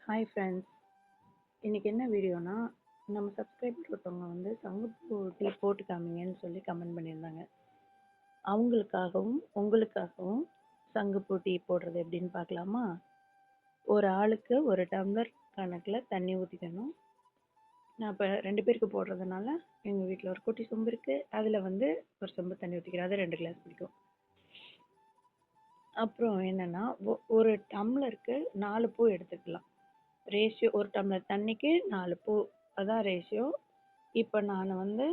Hi friends. இன்னைக்கு என்ன வீடியோனா, நம்ம சப்ஸ்கிரைபர் ஒருத்தவங்க வந்து சங்குப்பூ டீ போட்டு காமிங்கன்னு சொல்லி கமெண்ட் பண்ணியிருந்தாங்க. அவங்களுக்காகவும் உங்களுக்காகவும் சங்குப்பூ டீ போடுறது எப்படின்னு பார்க்கலாமா? ஒரு ஆளுக்கு ஒரு டம்ளர் கணக்கில் தண்ணி ஊற்றிக்கணும். நான் இப்போ 2 பேருக்கு போடுறதுனால எங்கள் வீட்டில் ஒரு குட்டி சொம்பு இருக்குது, அதில் வந்து ஒரு சொம்பு தண்ணி ஊற்றிக்கிறேன். அது 2 கிளாஸ் பிடிக்கும். அப்புறம் என்னென்னா, ஒரு டம்ளருக்கு 4 பூ எடுத்துக்கலாம். ரேஷியோ ஒரு டம்ளர் தண்ணிக்கு 4 பூ, அதான் ரேஷியோ. இப்போ நான் வந்து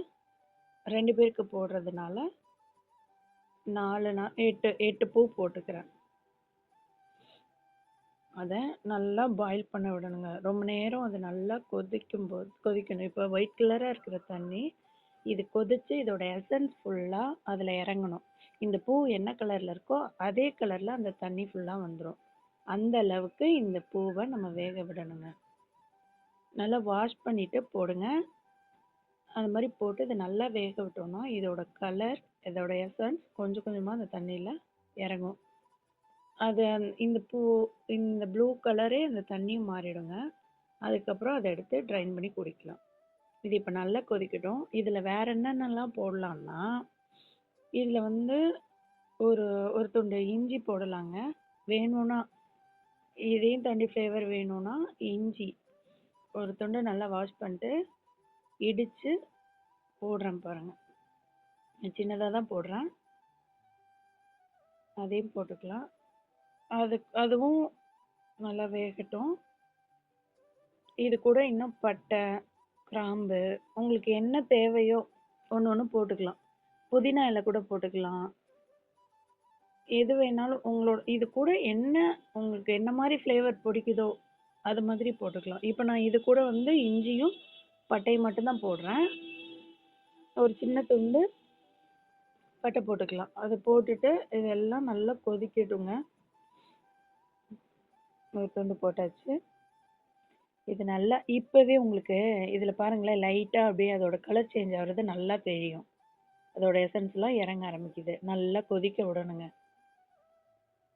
2 பேருக்கு போடுறதுனால 8 பூ போட்டுக்கிறேன். அதை நல்லா பாயில் பண்ண விடணுங்க. ரொம்ப நேரம் அது நல்லா கொதிக்கணும். இப்போ ஒயிட் கலராக இருக்கிற தண்ணி இது கொதிச்சு இதோட எசன்ஸ் ஃபுல்லாக அதில் இறங்கணும். இந்த பூ என்ன கலரில் இருக்கோ அதே கலரில் அந்த தண்ணி ஃபுல்லாக வந்துடும். அந்த அளவுக்கு இந்த பூவை நம்ம வேக விடணுங்க. நல்லா வாஷ் பண்ணிவிட்டு போடுங்க. அது மாதிரி போட்டு இதை நல்லா வேக விட்டோம்னா இதோட கலர், இதோட எசன்ஸ் கொஞ்சம் கொஞ்சமாக அந்த தண்ணியில் இறங்கும். அது இந்த ப்ளூ கலரே அந்த தண்ணியும் மாறிடுங்க. அதுக்கப்புறம் அதை எடுத்து ட்ரைன் பண்ணி குடிக்கலாம். இது இப்போ நல்லா கொதிக்கட்டும். இதில் வேற என்னென்னலாம் போடலான்னா, இதில் வந்து ஒரு ஒரு துண்டு இஞ்சி போடலாங்க. வேணும்னா இதையும் தாண்டி ஃப்ளேவர் வேணும்னா இஞ்சி ஒரு துண்டு நல்லா வாஷ் பண்ணிட்டு இடித்து போடுறேன் பாருங்கள். சின்னதாக தான் போடுறேன். அதையும் போட்டுக்கலாம். அதுவும் நல்லா வேகட்டும். இது கூட இன்னும் பட்டை, கிராம்பு, உங்களுக்கு என்ன தேவையோ ஒன்று போட்டுக்கலாம். புதினா இலை கூட போட்டுக்கலாம். எது வேணாலும் இது கூட உங்களுக்கு என்ன மாதிரி ஃப்ளேவர் பிடிக்குதோ அது மாதிரி போட்டுக்கலாம். இப்போ நான் இது கூட வந்து இஞ்சியும் பட்டையும் மட்டும்தான் போடுறேன். ஒரு சின்ன துண்டு பட்டை போட்டுக்கலாம். அதை போட்டுட்டு இதெல்லாம் நல்லா கொதிக்கட்டுங்க. ஒரு துண்டு போட்டாச்சு. இது நல்லா இப்போவே உங்களுக்கு இதில் பாருங்களேன், லைட்டாக அப்படியே அதோட கலர் சேஞ்ச் ஆகுறது நல்லா தெரியும். அதோட எசன்ஸ்லாம் இறங்க ஆரம்பிக்குது. நல்லா கொதிக்க விடணுங்க.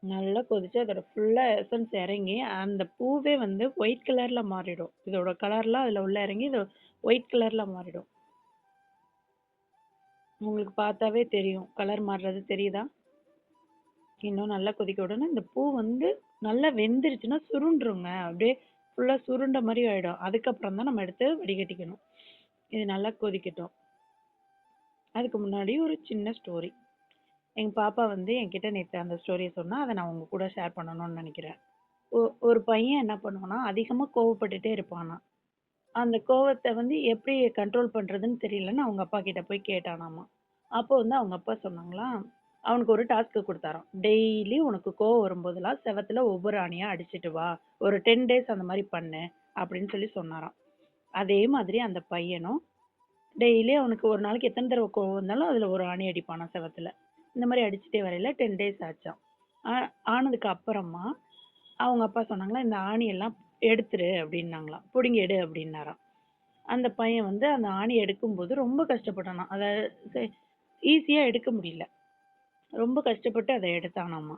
நல்லா கொதிச்சு அதோட ஃபுல்லாக எசன்ஸ் இறங்கி அந்த பூவே வந்து ஒயிட் கலரில் மாறிடும். இதோட கலர்லாம் அதில் உள்ள இறங்கி இது ஒயிட் கலரில் மாறிடும். உங்களுக்கு பார்த்தாவே தெரியும் கலர் மாறுறது தெரியுதா? இன்னும் நல்லா கொதிக்க விடணும். இந்த பூ வந்து நல்லா வெந்துருச்சுன்னா சுருண்டுருங்க. அப்படியே ஃபுல்லாக சுருண்ட மாதிரி ஆகிடும். அதுக்கப்புறம் தான் நம்ம எடுத்து வடிகட்டிக்கணும். இது நல்லா கொதிக்கட்டும். அதுக்கு முன்னாடி ஒரு சின்ன ஸ்டோரி. எங்கள் பாப்பா வந்து என்கிட்ட நேற்று அந்த ஸ்டோரியை சொன்னால் அதை நான் உங்கள் கூட ஷேர் பண்ணணும்னு நினைக்கிறேன். ஒரு பையன் என்ன பண்ணுவானா, அதிகமாக கோவப்பட்டுட்டே இருப்பானா. அந்த கோவத்தை வந்து எப்படி கண்ட்ரோல் பண்ணுறதுன்னு தெரியலன்னு அவங்க அப்பா கிட்ட போய் கேட்டானாமா. அப்போ வந்து அவங்க அப்பா சொன்னாங்களாம், அவனுக்கு ஒரு டாஸ்க்கு கொடுத்தாராம். டெய்லி உனக்கு கோவம் வரும்போதெல்லாம் செவத்துல ஒவ்வொரு ஆணியாக அடிச்சிட்டு வா, ஒரு 10 டேஸ் அந்த மாதிரி பண்ணு அப்படின்னு சொல்லி சொன்னாராம். அதே மாதிரி அந்த பையனும் டெய்லி அவனுக்கு ஒரு நாளைக்கு எத்தனை தடவை கோவம் வந்தாலும் அதில் ஒரு ஆணி அடிப்பானா செவத்துல. இந்த மாதிரி அடிச்சுட்டே வரையில 10 டேஸ் ஆச்சான். ஆனதுக்கு அப்புறமா அவங்க அப்பா சொன்னாங்களா, இந்த ஆணியெல்லாம் எடுத்துரு அப்படின்னாங்களாம். பிடுங்கி எடு அப்படின்னாராம். அந்த பையன் வந்து அந்த ஆணி எடுக்கும்போது ரொம்ப கஷ்டப்பட்டானா. அதை ஈஸியாக எடுக்க முடியல. ரொம்ப கஷ்டப்பட்டு அதை எடுத்தானாமா.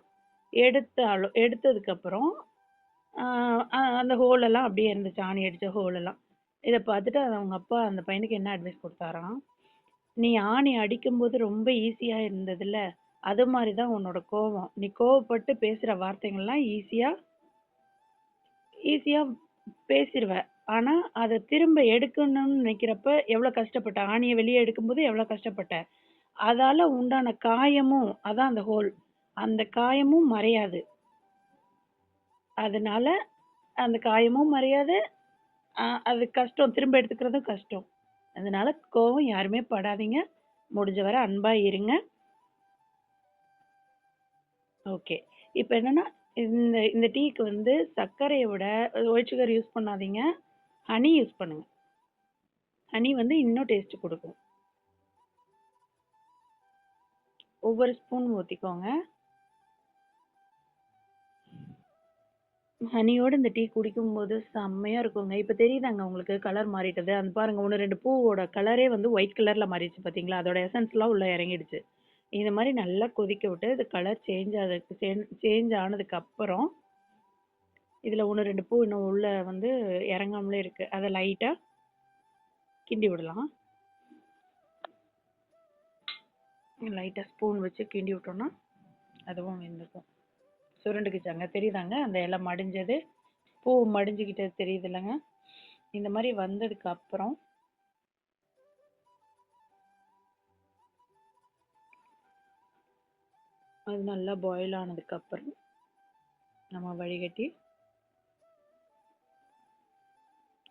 எடுத்ததுக்கப்புறம் அந்த ஹோலெல்லாம் அப்படியே இருந்துச்சு, ஆணி அடித்த ஹோலெல்லாம். இதை பார்த்துட்டு அவங்க அப்பா அந்த பையனுக்கு என்ன அட்வைஸ் கொடுத்தாராம், நீ ஆணி அடிக்கும்போது ரொம்ப ஈஸியாக இருந்ததுல்ல, அது மாதிரி தான் உன்னோட கோவம். நீ கோவப்பட்டு பேசுகிற வார்த்தைகள்லாம் ஈஸியாக பேசிடுவ. ஆனால் அதை திரும்ப எடுக்கணும்னு நினைக்கிறப்ப எவ்வளோ கஷ்டப்பட்ட, ஆணியை வெளியே எடுக்கும்போது எவ்வளோ கஷ்டப்பட்ட, அதால் உண்டான காயமும், அதான் அந்த ஹோல், அந்த காயமும் மறையாது. அதனால அந்த காயமும் மறையாது, அது கஷ்டம், திரும்ப எடுத்துக்கிறதும் கஷ்டம். அதனால கோவம் யாருமே படாதீங்க, முடிஞ்ச வரை அன்பாக இருங்க. ஓகே. இப்போ என்னன்னா, இந்த டீக்கு வந்து சர்க்கரையை விட ஒயிட் சுகர் யூஸ் பண்ணாதீங்க, ஹனி யூஸ் பண்ணுங்க. ஹனி வந்து இன்னும் டேஸ்ட் கொடுக்கும். ஒவ்வொரு ஸ்பூன் ஊற்றிக்கோங்க. ஹனியோட இந்த டீ குடிக்கும்போது செம்மையாக இருக்குங்க. இப்போ தெரியுதாங்க உங்களுக்கு கலர் மாறிட்டது? அந்த பாருங்கள், 1-2 பூவோட கலரே வந்து ஒயிட் கலரில் மாறிடுச்சு பார்த்தீங்களா? அதோட எசன்ஸ்லாம் உள்ளே இறங்கிடுச்சு. இந்த மாதிரி நல்லா கொதிக்க விட்டு இது கலர் சேஞ்ச் ஆனதுக்கு அப்புறம் இதுல 1, 2 பூ இன்னும் உள்ள வந்து இறங்காமலே இருக்கு. அத லைட்டா கிண்டி விடலாம். லைட்டா ஸ்பூன் வச்சு கிண்டி விட்டோம்னா அதுவும் வெந்துக்கும். சுருண்டுக்குச்சாங்க தெரியுதாங்க? அந்த இலை மடிஞ்சது, பூ மடிஞ்சுக்கிட்டது தெரியுது இல்லைங்க? இந்த மாதிரி வந்ததுக்கு அப்புறம் அது நல்லா பாயில் ஆனதுக்கு அப்புறம் நம்ம வடிகட்டி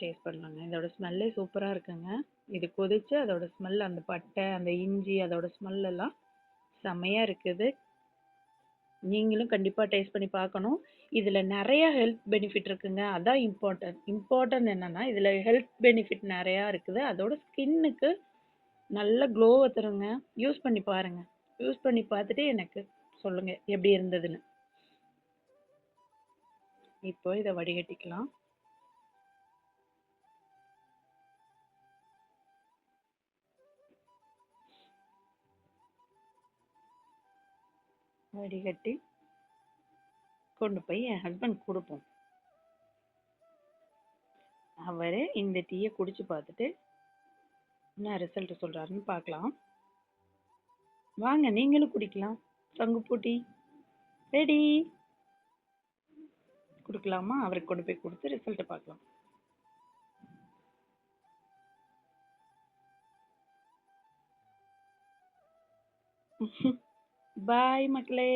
டேஸ்ட் பண்ணலாங்க. இதோட ஸ்மெல்லே சூப்பரா இருக்குங்க. இது கொதிச்சு அதோட ஸ்மெல், அந்த பட்டை, அந்த இஞ்சி, அதோட ஸ்மெல் எல்லாம் செமையா இருக்குது. நீங்களும் கண்டிப்பா டேஸ்ட் பண்ணி பார்க்கணும். இதுல நிறைய ஹெல்த் பெனிஃபிட் இருக்குங்க. அதான் இம்பார்ட்டன்ட் என்னன்னா, இதுல ஹெல்த் பெனிஃபிட் நிறையா இருக்குது. அதோட ஸ்கின்னுக்கு நல்ல க்ளோவை தருங்க. யூஸ் பண்ணி பாருங்க. யூஸ் பண்ணி பார்த்துட்டு எனக்கு சொல்லுங்க எப்படி இருந்ததுன்னு. இப்போ இதை வடிகட்டிக்கலாம். வடிகட்டி கொண்டு போய் என் ஹஸ்பண்ட் கொடுப்போம். அவரு இந்த டீயை குடிச்சு பார்த்துட்டு என்ன ரிசல்ட் சொல்றாருன்னு பார்க்கலாம். வாங்க நீங்களும் குடிக்கலாம். சங்குப்பூ டீ ரெடி. கொடுக்கலாமா? அவருக்கு கொண்டு போய் கொடுத்து ரிசல்ட் பார்க்கலாம். பாய் மக்களே.